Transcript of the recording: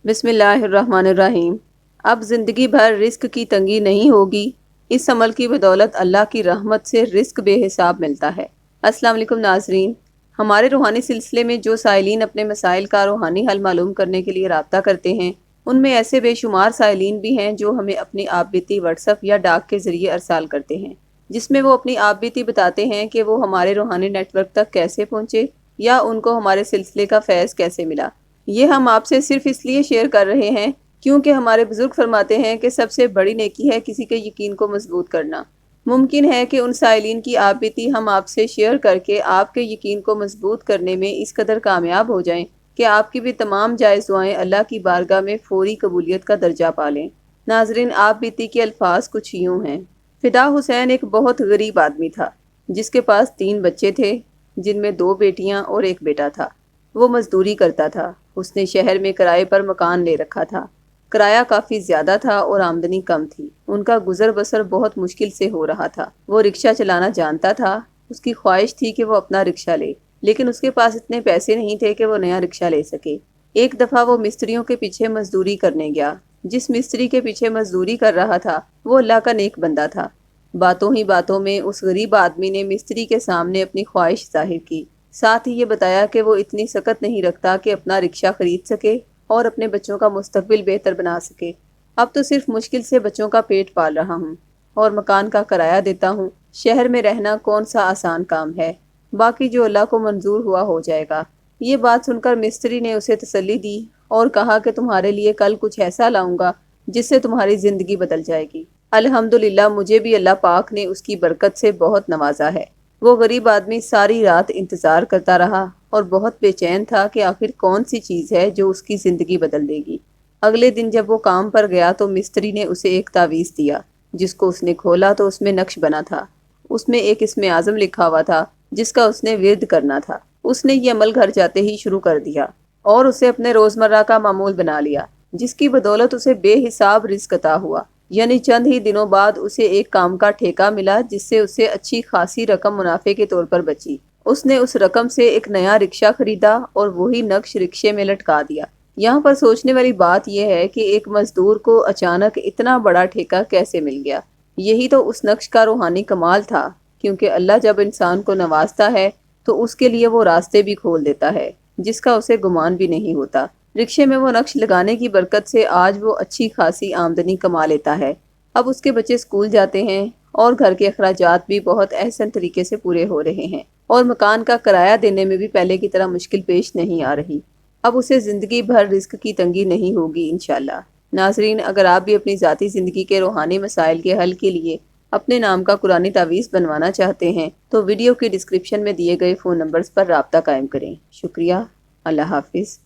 بسم اللہ الرحمن الرحیم۔ اب زندگی بھر رزق کی تنگی نہیں ہوگی۔ اس عمل کی بدولت اللہ کی رحمت سے رزق بے حساب ملتا ہے۔ السلام علیکم ناظرین، ہمارے روحانی سلسلے میں جو سائلین اپنے مسائل کا روحانی حل معلوم کرنے کے لیے رابطہ کرتے ہیں، ان میں ایسے بے شمار سائلین بھی ہیں جو ہمیں اپنی آپ بیتی واٹس ایپ یا ڈاک کے ذریعے ارسال کرتے ہیں، جس میں وہ اپنی آپ بیتی بتاتے ہیں کہ وہ ہمارے روحانی نیٹ ورک تک کیسے پہنچے یا ان کو ہمارے سلسلے کا فیض کیسے ملا۔ یہ ہم آپ سے صرف اس لیے شیئر کر رہے ہیں کیونکہ ہمارے بزرگ فرماتے ہیں کہ سب سے بڑی نیکی ہے کسی کے یقین کو مضبوط کرنا۔ ممکن ہے کہ ان سائلین کی آپ بیتی ہم آپ سے شیئر کر کے آپ کے یقین کو مضبوط کرنے میں اس قدر کامیاب ہو جائیں کہ آپ کی بھی تمام جائز دعائیں اللہ کی بارگاہ میں فوری قبولیت کا درجہ پا لیں۔ ناظرین، آپ بیتی کے الفاظ کچھ یوں ہیں۔ فدا حسین ایک بہت غریب آدمی تھا جس کے پاس 3 بچے تھے، جن میں 2 بیٹیاں اور 1 بیٹا تھا۔ وہ مزدوری کرتا تھا۔ اس نے شہر میں کرائے پر مکان لے رکھا تھا۔ کرایہ کافی زیادہ تھا اور آمدنی کم تھی۔ ان کا گزر بسر بہت مشکل سے ہو رہا تھا۔ وہ رکشہ چلانا جانتا تھا۔ اس کی خواہش تھی کہ وہ اپنا رکشہ لے، لیکن اس کے پاس اتنے پیسے نہیں تھے کہ وہ نیا رکشہ لے سکے۔ ایک دفعہ وہ مستریوں کے پیچھے مزدوری کرنے گیا۔ جس مستری کے پیچھے مزدوری کر رہا تھا وہ اللہ کا نیک بندہ تھا۔ باتوں ہی باتوں میں اس غریب آدمی نے مستری کے سامنے اپنی خواہش ظاہر کی، ساتھ ہی یہ بتایا کہ وہ اتنی سکت نہیں رکھتا کہ اپنا رکشہ خرید سکے اور اپنے بچوں کا مستقبل بہتر بنا سکے۔ اب تو صرف مشکل سے بچوں کا پیٹ پال رہا ہوں اور مکان کا کرایہ دیتا ہوں۔ شہر میں رہنا کون سا آسان کام ہے، باقی جو اللہ کو منظور ہوا ہو جائے گا۔ یہ بات سن کر مستری نے اسے تسلی دی اور کہا کہ تمہارے لیے کل کچھ ایسا لاؤں گا جس سے تمہاری زندگی بدل جائے گی۔ الحمدللہ، مجھے بھی اللہ پاک نے اس کی برکت سے بہت نوازا ہے۔ وہ غریب آدمی ساری رات انتظار کرتا رہا اور بہت بے چین تھا کہ آخر کون سی چیز ہے جو اس کی زندگی بدل دے گی۔ اگلے دن جب وہ کام پر گیا تو مستری نے اسے ایک تعویذ دیا، جس کو اس نے کھولا تو اس میں نقش بنا تھا۔ اس میں ایک اسم اعظم لکھا ہوا تھا جس کا اس نے ورد کرنا تھا۔ اس نے یہ عمل گھر جاتے ہی شروع کر دیا اور اسے اپنے روزمرہ کا معمول بنا لیا، جس کی بدولت اسے بے حساب رزق عطا ہوا۔ یعنی چند ہی دنوں بعد اسے ایک کام کا ٹھیکہ ملا جس سے اسے اچھی خاصی رقم منافع کے طور پر بچی۔ اس نے اس رقم سے ایک نیا رکشہ خریدا اور وہی نقش رکشے میں لٹکا دیا۔ یہاں پر سوچنے والی بات یہ ہے کہ ایک مزدور کو اچانک اتنا بڑا ٹھیکہ کیسے مل گیا۔ یہی تو اس نقش کا روحانی کمال تھا، کیونکہ اللہ جب انسان کو نوازتا ہے تو اس کے لیے وہ راستے بھی کھول دیتا ہے جس کا اسے گمان بھی نہیں ہوتا۔ رکشے میں وہ نقش لگانے کی برکت سے آج وہ اچھی خاصی آمدنی کما لیتا ہے۔ اب اس کے بچے اسکول جاتے ہیں اور گھر کے اخراجات بھی بہت احسن طریقے سے پورے ہو رہے ہیں اور مکان کا کرایہ دینے میں بھی پہلے کی طرح مشکل پیش نہیں آ رہی۔ اب اسے زندگی بھر رزق کی تنگی نہیں ہوگی انشاءاللہ۔ ناظرین، اگر آپ بھی اپنی ذاتی زندگی کے روحانی مسائل کے حل کے لیے اپنے نام کا قرآنی تعویذ بنوانا چاہتے ہیں تو ویڈیو کی ڈسکرپشن میں دیے گئے فون نمبرز پر رابطہ قائم کریں۔ شکریہ۔ اللہ حافظ۔